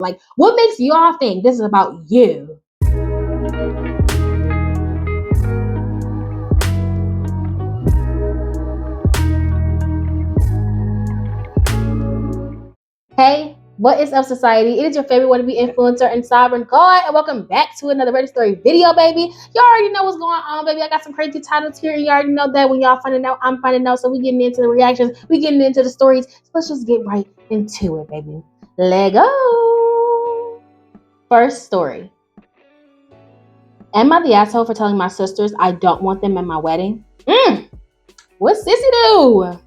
Like, what makes y'all think this is about you? Hey, what is up, society? It is your favorite wannabe influencer and sovereign god, and welcome back to another Reddit story video, baby. Y'all already know what's going on, baby. I got some crazy titles here, and you already know that when y'all finding out, I'm finding out. So we getting into the reactions, we getting into the stories. So let's just get right into it, baby. Let go. First story. Am I the asshole for telling my sisters I don't want them at my wedding? What sissy do?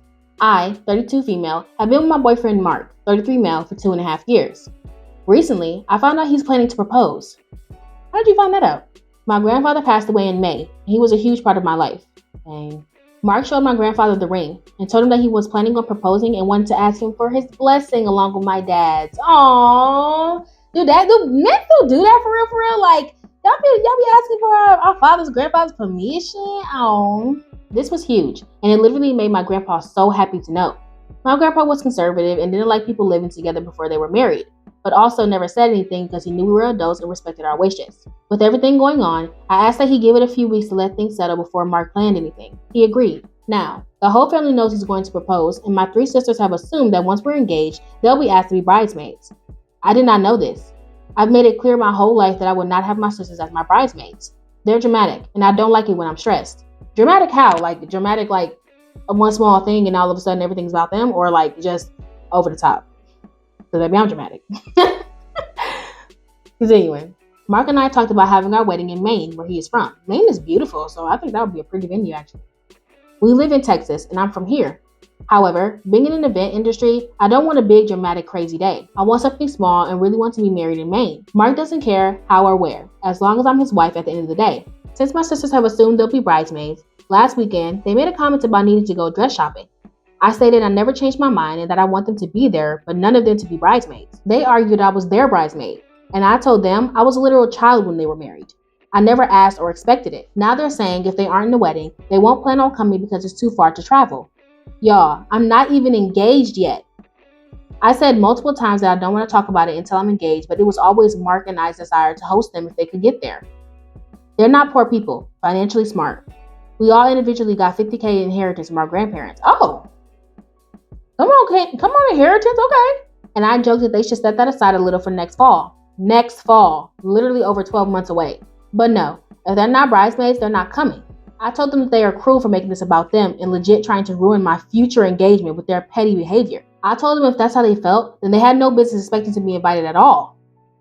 I, 32 female, have been with my boyfriend Mark, 33 male, for 2.5 years. Recently, I found out he's planning to propose. How did you find that out? My grandfather passed away in May, and he was a huge part of my life. Dang. Mark showed my grandfather the ring and told him that he was planning on proposing and wanted to ask him for his blessing along with my dad's. Aww. Men still do that for real? Like, y'all be asking for our father's, grandfather's permission? Oh. This was huge, and it literally made my grandpa so happy to know. My grandpa was conservative and didn't like people living together before they were married, but also never said anything because he knew we were adults and respected our wishes. With everything going on, I asked that he give it a few weeks to let things settle before Mark planned anything. He agreed. Now, the whole family knows he's going to propose, and my 3 sisters have assumed that once we're engaged, they'll be asked to be bridesmaids. I did not know this. I've made it clear my whole life that I would not have my sisters as my bridesmaids. They're dramatic, and I don't like it when I'm stressed. Dramatic how? Like, dramatic like one small thing and all of a sudden everything's about them, or like just over the top? So maybe I'm dramatic. Continuing. Mark and I talked about having our wedding in Maine, where he is from. Maine is beautiful, so I think that would be a pretty venue actually. We live in Texas, and I'm from here. However, being in an event industry, I don't want a big, dramatic, crazy day. I want something small and really want to be married in Maine. Mark doesn't care how or where, as long as I'm his wife at the end of the day. Since my sisters have assumed they'll be bridesmaids, last weekend they made a comment about needing to go dress shopping. I stated I never changed my mind and that I want them to be there, but none of them to be bridesmaids. They argued I was their bridesmaid, and I told them I was a literal child when they were married. I never asked or expected it. Now they're saying if they aren't in the wedding, they won't plan on coming because it's too far to travel. Y'all, I'm not even engaged yet. I said multiple times that I don't want to talk about it until I'm engaged, but it was always Mark and I's desire to host them if they could get there. They're not poor people, financially smart. We all individually got $50K inheritance from our grandparents. Oh, come on, inheritance, okay. And I joked that they should set that aside a little for next fall. Next fall, literally over 12 months away. But no, if they're not bridesmaids, they're not coming. I told them that they are cruel for making this about them and legit trying to ruin my future engagement with their petty behavior. I told them if that's how they felt, then they had no business expecting to be invited at all.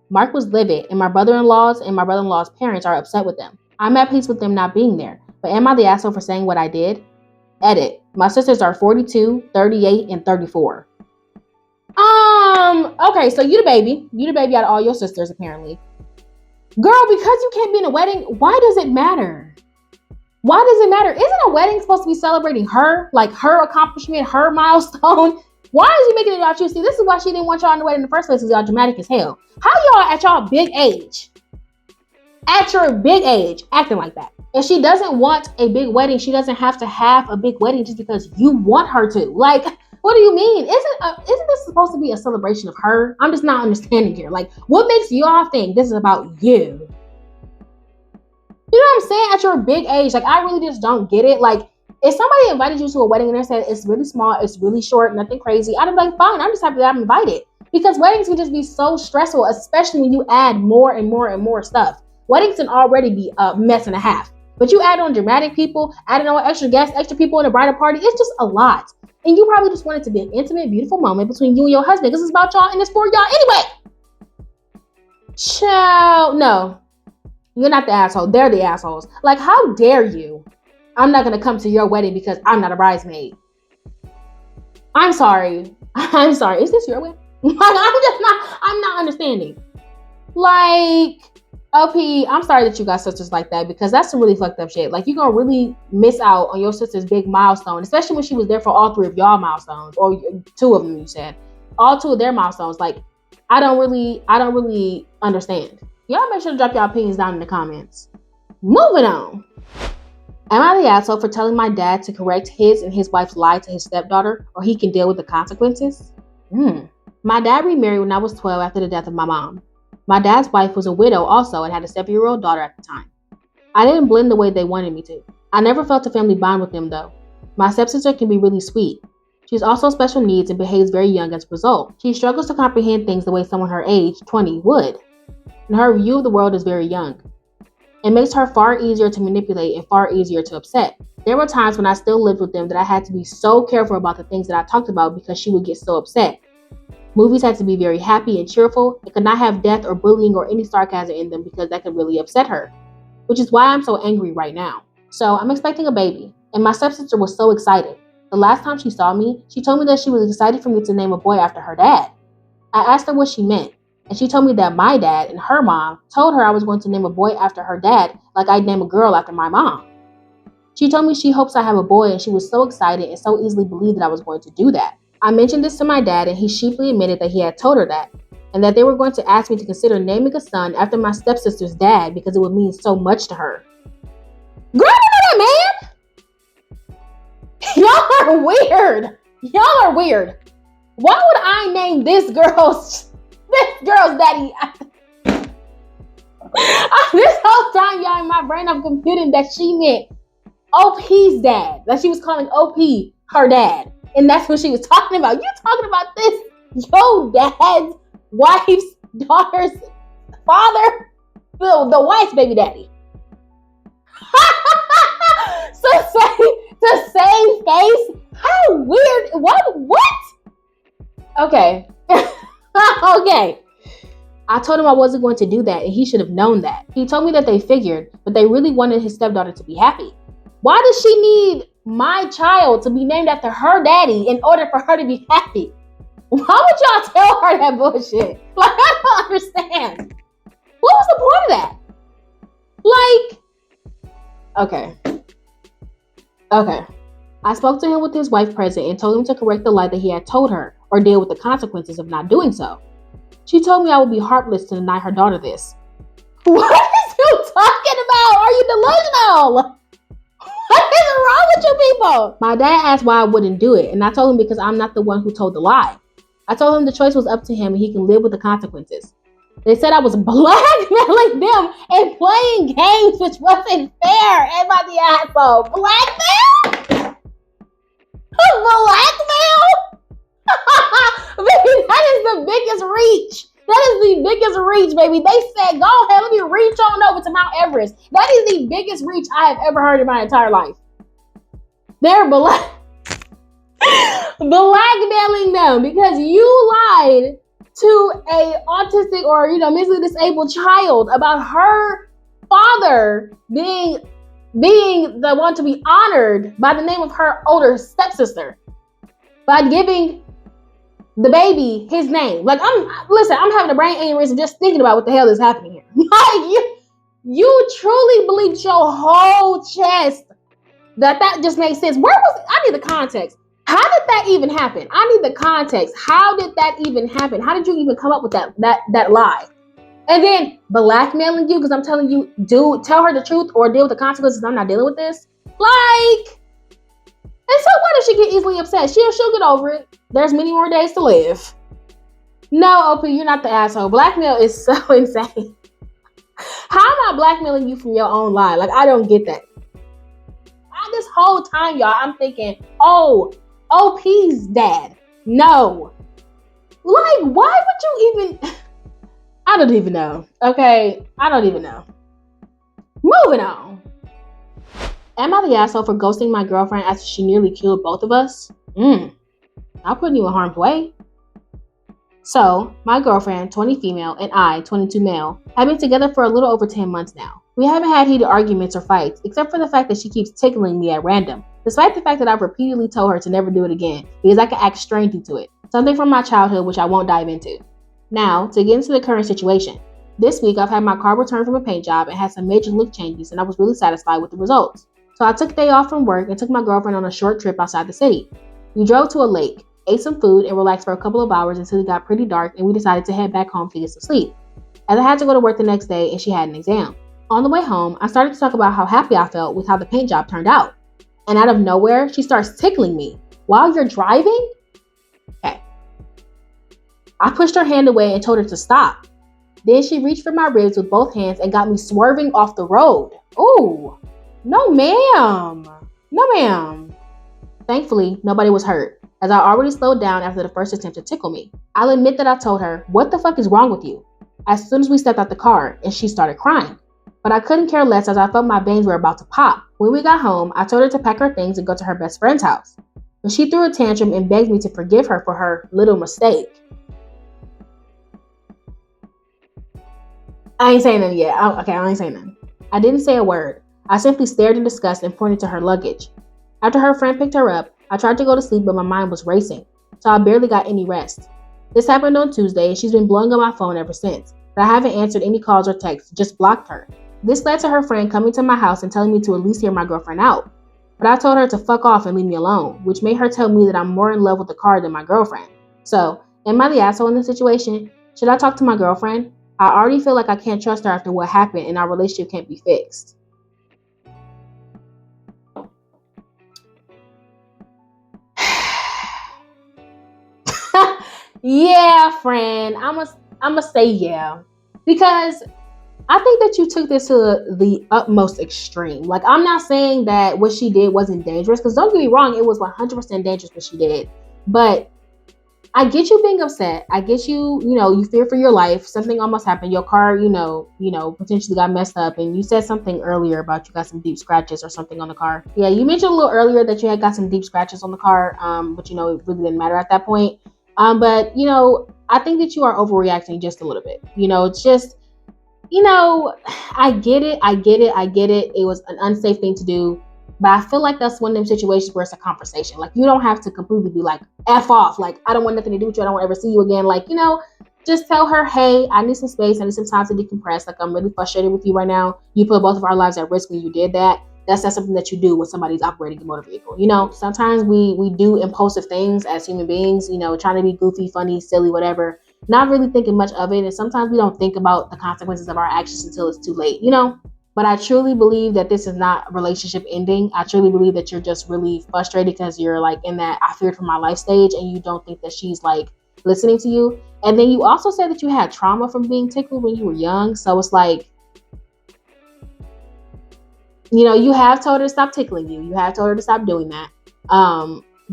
Mark was livid, and my brother-in-laws and my brother-in-law's parents are upset with them. I'm at peace with them not being there, but am I the asshole for saying what I did? Edit. My sisters are 42, 38, and 34. Okay, so you the baby. You the baby out of all your sisters, apparently. Girl, because you can't be in a wedding, why does it matter? Why does it matter? Isn't a wedding supposed to be celebrating her? Like her accomplishment, her milestone? Why is he making it about you? See, this is why she didn't want y'all in the wedding in the first place, because y'all dramatic as hell. How y'all at y'all big age? At your big age, acting like that. If she doesn't want a big wedding, she doesn't have to have a big wedding just because you want her to. Like, what do you mean? Isn't this supposed to be a celebration of her? I'm just not understanding here. Like, what makes y'all think this is about you? You know what I'm saying? At your big age, like, I really just don't get it. Like, if somebody invited you to a wedding and they said it's really small, it's really short, nothing crazy, I'd be like, fine, I'm just happy that I'm invited. Because weddings can just be so stressful, especially when you add more and more and more stuff. Weddings can already be a mess and a half. But you add on dramatic people, adding on extra guests, extra people in a bridal party, it's just a lot. And you probably just want it to be an intimate, beautiful moment between you and your husband, because it's about y'all and it's for y'all anyway. Child, no. You're not the asshole. They're the assholes. Like, how dare you? I'm not going to come to your wedding because I'm not a bridesmaid. I'm sorry. Is this your wedding? I'm not understanding. Like, OP, I'm sorry that you got sisters like that, because that's some really fucked up shit. Like, you're going to really miss out on your sister's big milestone, especially when she was there for all 3 of y'all milestones, or 2 of them, you said. All 2 of their milestones. Like, I don't really understand. Y'all make sure to drop your opinions down in the comments. Moving on. Am I the asshole for telling my dad to correct his and his wife's lie to his stepdaughter, or he can deal with the consequences? My dad remarried when I was 12 after the death of my mom. My dad's wife was a widow also and had a 7-year-old daughter at the time. I didn't blend the way they wanted me to. I never felt a family bond with them though. My stepsister can be really sweet. She's also special needs and behaves very young as a result. She struggles to comprehend things the way someone her age, 20, would. And her view of the world is very young. It makes her far easier to manipulate and far easier to upset. There were times when I still lived with them that I had to be so careful about the things that I talked about because she would get so upset. Movies had to be very happy and cheerful. It could not have death or bullying or any sarcasm in them because that could really upset her. Which is why I'm so angry right now. So I'm expecting a baby, and my stepsister was so excited. The last time she saw me, she told me that she was excited for me to name a boy after her dad. I asked her what she meant, and she told me that my dad and her mom told her I was going to name a boy after her dad like I'd name a girl after my mom. She told me she hopes I have a boy, and she was so excited and so easily believed that I was going to do that. I mentioned this to my dad, and he sheepishly admitted that he had told her that, and that they were going to ask me to consider naming a son after my stepsister's dad because it would mean so much to her. Girl, I don't know that, man! Y'all are weird! Y'all are weird! Why would I name this girl's daddy? This whole time, y'all, in my brain, I'm computing that she meant OP's dad. That she was calling OP her dad. And that's what she was talking about. You talking about this, your dad's wife's daughter's father? The wife's baby daddy. So the same face? How weird. What? Okay. Okay. I told him I wasn't going to do that, and he should have known that. He told me that they figured, but they really wanted his stepdaughter to be happy. Why does she need my child to be named after her daddy in order for her to be happy? Why would y'all tell her that bullshit? Like, I don't understand. What was the point of that? Like, okay. I spoke to him with his wife present and told him to correct the lie that he had told her or deal with the consequences of not doing so. She told me I would be heartless to deny her daughter this. What is you talking about? Are you delusional? What is wrong with you people? My dad asked why I wouldn't do it, and I told him because I'm not the one who told the lie. I told him the choice was up to him and he can live with the consequences. They said I was blackmailing them and playing games, which wasn't fair. Am I the asshole? Blackmail? Blackmail? Baby, that is the biggest reach. That is the biggest reach, baby. They said, go ahead, let me reach on over to Mount Everest. That is the biggest reach I have ever heard in my entire life. They're blackmailing them because you lied to a autistic or mentally disabled child about her father being the one to be honored by the name of her older stepsister by giving the baby his name. Like, I'm having a brain aneurysm just thinking about what the hell is happening here. Like, you truly believed your whole chest that just makes sense. Where was it? I need the context. How did that even happen? I need the context. How did that even happen? How did you even come up with that lie? And then blackmailing you because I'm telling you, dude, tell her the truth or deal with the consequences. I'm not dealing with this. Like, and so what if she get easily upset? She'll get over it. There's many more days to live. No, OP, you're not the asshole. Blackmail is so insane. How am I blackmailing you from your own lie? Like, I don't get that. This whole time, y'all, I'm thinking, oh, OP's dad. No. Like, why would you even... I don't even know. Okay, I don't even know. Moving on. Am I the asshole for ghosting my girlfriend after she nearly killed both of us? Not putting you in harm's way. So, my girlfriend, 20 female, and I, 22 male, have been together for a little over 10 months now. We haven't had heated arguments or fights, except for the fact that she keeps tickling me at random, despite the fact that I've repeatedly told her to never do it again, because I can act strangely to it. Something from my childhood which I won't dive into. Now, to get into the current situation. This week, I've had my car returned from a paint job and had some major look changes, and I was really satisfied with the results. So I took a day off from work and took my girlfriend on a short trip outside the city. We drove to a lake, ate some food, and relaxed for a couple of hours until it got pretty dark, and we decided to head back home to get some sleep, as I had to go to work the next day and she had an exam. On the way home, I started to talk about how happy I felt with how the paint job turned out. And out of nowhere, she starts tickling me. While you're driving? Okay. I pushed her hand away and told her to stop. Then she reached for my ribs with both hands and got me swerving off the road. Ooh, no ma'am. No ma'am. Thankfully, nobody was hurt, as I already slowed down after the first attempt to tickle me. I'll admit that I told her, "What the fuck is wrong with you?" as soon as we stepped out the car, and she started crying. But I couldn't care less as I felt my veins were about to pop. When we got home, I told her to pack her things and go to her best friend's house. And she threw a tantrum and begged me to forgive her for her little mistake. I ain't saying nothing yet. I ain't saying nothing. I didn't say a word. I simply stared in disgust and pointed to her luggage. After her friend picked her up, I tried to go to sleep, but my mind was racing, so I barely got any rest. This happened on Tuesday, and she's been blowing up my phone ever since, but I haven't answered any calls or texts, just blocked her. This led to her friend coming to my house and telling me to at least hear my girlfriend out. But I told her to fuck off and leave me alone, which made her tell me that I'm more in love with the car than my girlfriend. So, am I the asshole in this situation? Should I talk to my girlfriend? I already feel like I can't trust her after what happened and our relationship can't be fixed. Yeah, friend. I'ma say yeah. Because I think that you took this to the utmost extreme. Like, I'm not saying that what she did wasn't dangerous, because don't get me wrong, it was 100% dangerous what she did. But I get you being upset. I get you fear for your life. Something almost happened. Your car, potentially got messed up. And you said something earlier about you got some deep scratches or something on the car. Yeah, you mentioned a little earlier that you had got some deep scratches on the car. But it really didn't matter at that point. But I think that you are overreacting just a little bit. It's just, I get it. It was an unsafe thing to do. But I feel like that's one of them situations where it's a conversation. Like, you don't have to completely be like, F off. Like, I don't want nothing to do with you. I don't want to ever see you again. Like, just tell her, hey, I need some space. I need some time to decompress. Like, I'm really frustrated with you right now. You put both of our lives at risk when you did that. That's not something that you do when somebody's operating a motor vehicle. Sometimes we do impulsive things as human beings, trying to be goofy, funny, silly, whatever, not really thinking much of it. And sometimes we don't think about the consequences of our actions until it's too late, But I truly believe that this is not a relationship ending. I truly believe that you're just really frustrated because you're like in that I feared for my life stage, and you don't think that she's like listening to you. And then you also said that you had trauma from being tickled when you were young. So it's like, you have told her to stop tickling you. You have told her to stop doing that.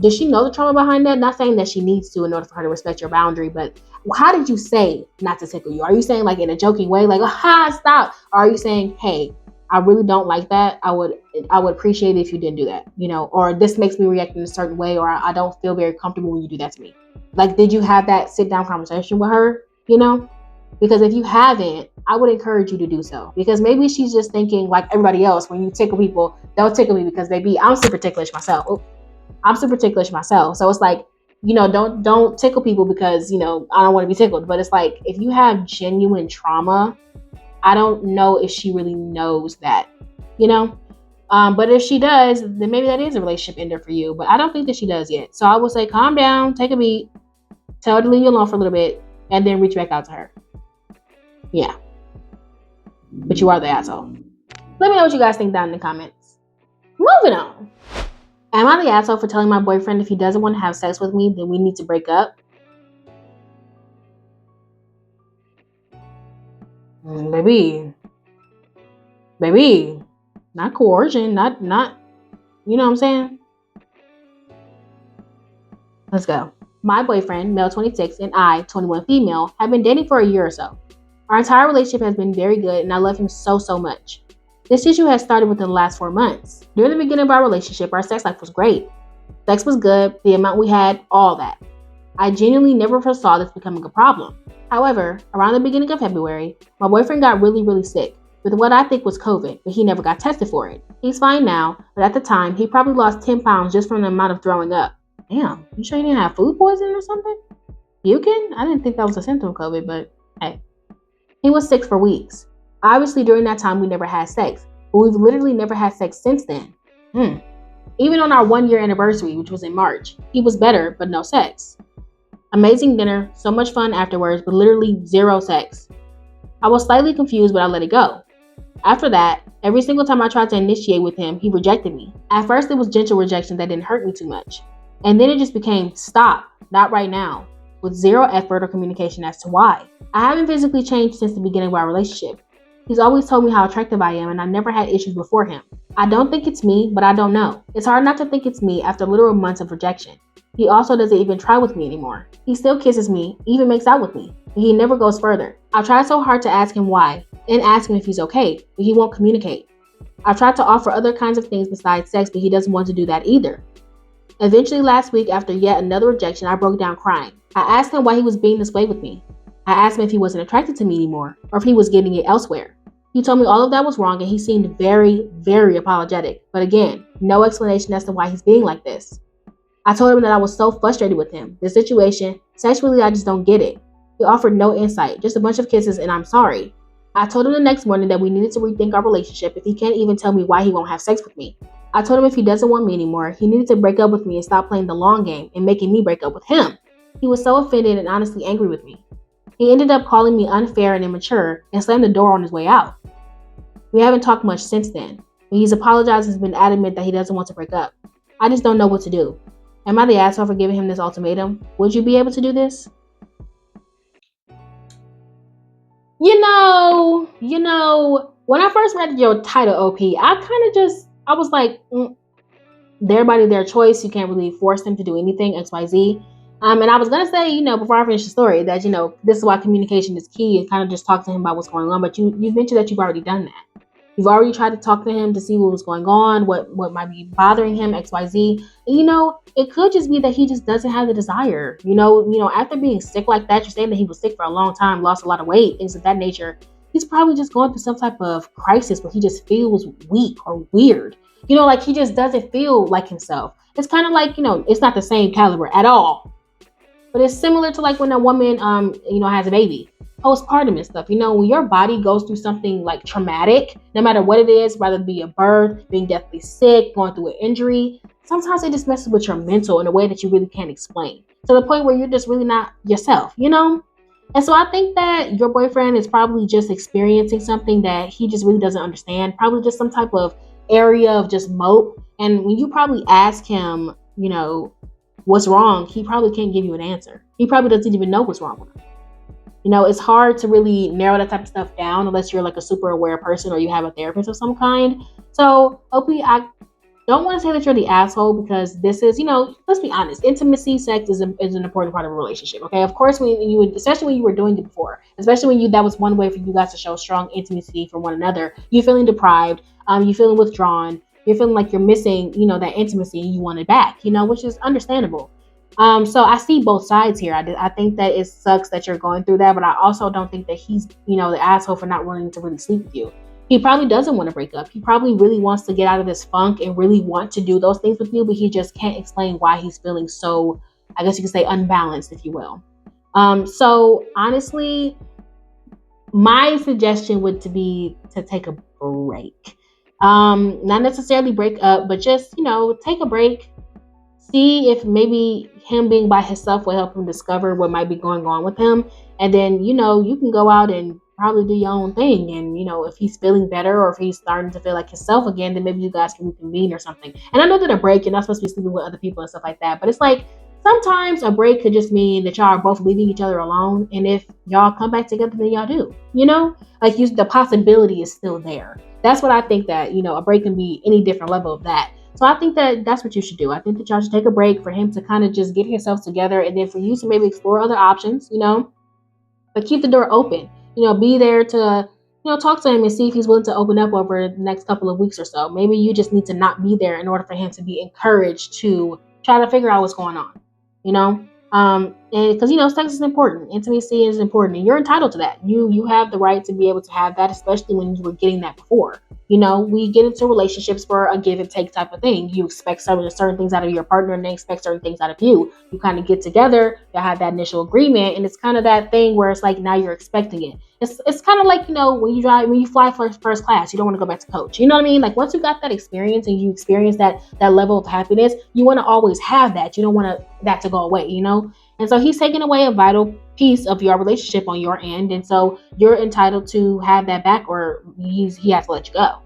Does she know the trauma behind that? Not saying that she needs to in order for her to respect your boundary, but how did you say not to tickle you? Are you saying like in a joking way, like, stop? Or are you saying, hey, I really don't like that. I would appreciate it if you didn't do that, or this makes me react in a certain way, or I don't feel very comfortable when you do that to me. Like, did you have that sit down conversation with her, Because if you haven't, I would encourage you to do so, because maybe she's just thinking like everybody else, when you tickle people, they'll tickle me because I'm super ticklish myself. So it's like, don't tickle people because, I don't want to be tickled. But it's like, if you have genuine trauma, I don't know if she really knows that, but if she does, then maybe that is a relationship ender for you. But I don't think that she does yet. So I would say, calm down, take a beat, tell her to leave you alone for a little bit, and then reach back out to her. Yeah. But you are the asshole. Let me know what you guys think down in the comments. Moving on. Am I the asshole for telling my boyfriend if he doesn't want to have sex with me, then we need to break up? Baby, not coercion, not, you know what I'm saying? Let's go. My boyfriend, male 26, and I, 21 female, have been dating for a year or so. Our entire relationship has been very good, and I love him so much. This issue has started within the last 4 months. During the beginning of our relationship, our sex life was great. Sex was good, the amount we had, all that. I genuinely never foresaw this becoming a problem. However, around the beginning of February, my boyfriend got really, really sick with what I think was COVID, but he never got tested for it. He's fine now, but at the time, he probably lost 10 pounds just from the amount of throwing up. Damn, you sure you didn't have food poisoning or something? Puking? I didn't think that was a symptom of COVID, but hey. He was sick for weeks. Obviously, during that time, we never had sex, but we've literally never had sex since then. Even on our 1-year anniversary, which was in March, he was better, but no sex. Amazing dinner, so much fun afterwards, but literally zero sex. I was slightly confused, but I let it go. After that, every single time I tried to initiate with him, he rejected me. At first, it was gentle rejection that didn't hurt me too much. And then it just became, stop, not right now. with zero effort or communication as to why. I haven't physically changed since the beginning of our relationship. He's always told me how attractive I am, and I never had issues before him. I don't think it's me, but I don't know. It's hard not to think it's me after literal months of rejection. He also doesn't even try with me anymore. He still kisses me, even makes out with me, but he never goes further. I've tried so hard to ask him why, and ask him if he's okay, but he won't communicate. I've tried to offer other kinds of things besides sex, but he doesn't want to do that either. Eventually, last week, after yet another rejection, I broke down crying. I asked him why he was being this way with me. I asked him if he wasn't attracted to me anymore, or if he was getting it elsewhere. He told me all of that was wrong, and he seemed very, very apologetic. But again, no explanation as to why he's being like this. I told him that I was so frustrated with him, the situation. Sexually, I just don't get it. He offered no insight, just a bunch of kisses, and I'm sorry. I told him the next morning that we needed to rethink our relationship if he can't even tell me why he won't have sex with me. I told him if he doesn't want me anymore, he needed to break up with me and stop playing the long game and making me break up with him. He was so offended and honestly angry with me. He ended up calling me unfair and immature and slammed the door on his way out. We haven't talked much since then. When he's apologized and has been adamant that he doesn't want to break up. I just don't know what to do. Am I the asshole for giving him this ultimatum? Would you be able to do this? When I first read your title, OP, I was like, everybody their choice. You can't really force them to do anything, XYZ. And I was going to say, before I finish the story, that, this is why communication is key and kind of just talk to him about what's going on. But you mentioned that you've already done that. You've already tried to talk to him to see what was going on, what might be bothering him, XYZ. And, it could just be that he just doesn't have the desire. After being sick like that, you're saying that he was sick for a long time, lost a lot of weight, things of that nature. He's probably just going through some type of crisis where he just feels weak or weird. Like he just doesn't feel like himself. It's kind of like, it's not the same caliber at all. But it's similar to like when a woman, has a baby, postpartum and stuff. When your body goes through something like traumatic, no matter what it is, whether it be a birth, being deathly sick, going through an injury, sometimes it just messes with your mental in a way that you really can't explain. To the point where you're just really not yourself, And so I think that your boyfriend is probably just experiencing something that he just really doesn't understand. Probably just some type of area of just mope. And when you probably ask him, what's wrong, he probably can't give you an answer. He probably doesn't even know what's wrong with him. It's hard to really narrow that type of stuff down unless you're like a super aware person or you have a therapist of some kind. So, hopefully, I don't want to say that you're the asshole because this is, let's be honest, intimacy, sex is an important part of a relationship. Okay, of course, especially when you were doing it before, especially when that was one way for you guys to show strong intimacy for one another. You feeling deprived, you feeling withdrawn, you're feeling like you're missing, that intimacy and you want it back, which is understandable. So I see both sides here. I think that it sucks that you're going through that, but I also don't think that he's, the asshole for not wanting to really sleep with you. He probably doesn't want to break up. He probably really wants to get out of this funk and really want to do those things with you, but he just can't explain why he's feeling so, I guess you could say, unbalanced, if you will. So honestly, my suggestion would be to take a break. Not necessarily break up, but just, take a break. See if maybe him being by himself will help him discover what might be going on with him. And then, you can go out and probably do your own thing. And, if he's feeling better or if he's starting to feel like himself again, then maybe you guys can reconvene or something. And I know that a break, you're not supposed to be sleeping with other people and stuff like that. But it's like sometimes a break could just mean that y'all are both leaving each other alone. And if y'all come back together, then y'all do, the possibility is still there. That's what I think that, a break can be any different level of that. So I think that that's what you should do. I think that y'all should take a break for him to kind of just get himself together and then for you to maybe explore other options, but keep the door open, be there to, talk to him and see if he's willing to open up over the next couple of weeks or so. Maybe you just need to not be there in order for him to be encouraged to try to figure out what's going on, and because, sex is important. Intimacy is important and you're entitled to that. You have the right to be able to have that, especially when you were getting that before. We get into relationships for a give and take type of thing. You expect certain things out of your partner and they expect certain things out of you. You kind of get together, you have that initial agreement, and it's kind of that thing where it's like now you're expecting it. It's kind of like, when you fly first class, you don't want to go back to coach. You know what I mean? Like once you got that experience and you experience that level of happiness, you want to always have that. You don't want that to go away, And so he's taking away a vital piece of your relationship on your end. And so you're entitled to have that back or he has to let you go,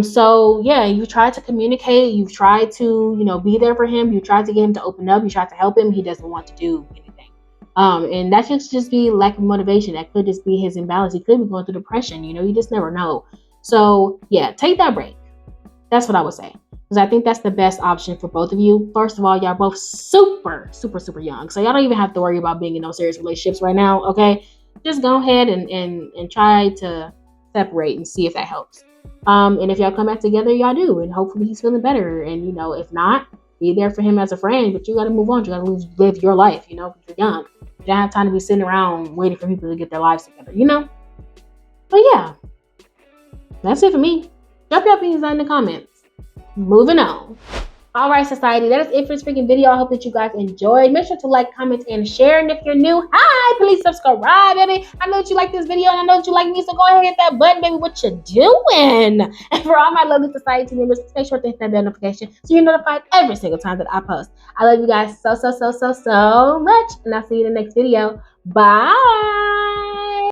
So yeah, you tried to communicate, you've tried to, be there for him, you tried to get him to open up, you tried to help him, he doesn't want to do anything. And that could just be lack of motivation. That could just be his imbalance. He could be going through depression, you just never know. So yeah, take that break. That's what I would say. Because I think that's the best option for both of you. First of all, y'all both super, super, super young. So y'all don't even have to worry about being in no serious relationships right now, okay? Just go ahead and try to separate and see if that helps. And if y'all come back together, y'all do. And hopefully he's feeling better. And, if not, be there for him as a friend. But you got to move on. You got to live your life, because you're young. You don't have time to be sitting around waiting for people to get their lives together, But yeah, that's it for me. Drop your opinions down in the comments. Moving on. All right, society, that is it for this freaking video. I hope that you guys enjoyed. Make sure to like, comment, and share. And if you're new, hi, please subscribe, baby. I know that you like this video, and I know that you like me, so go ahead and hit that button, baby. What you doing? And for all my lovely society members, make sure to hit that bell notification so you're notified every single time that I post. I love you guys so, so, so, so, so much, and I'll see you in the next video. Bye.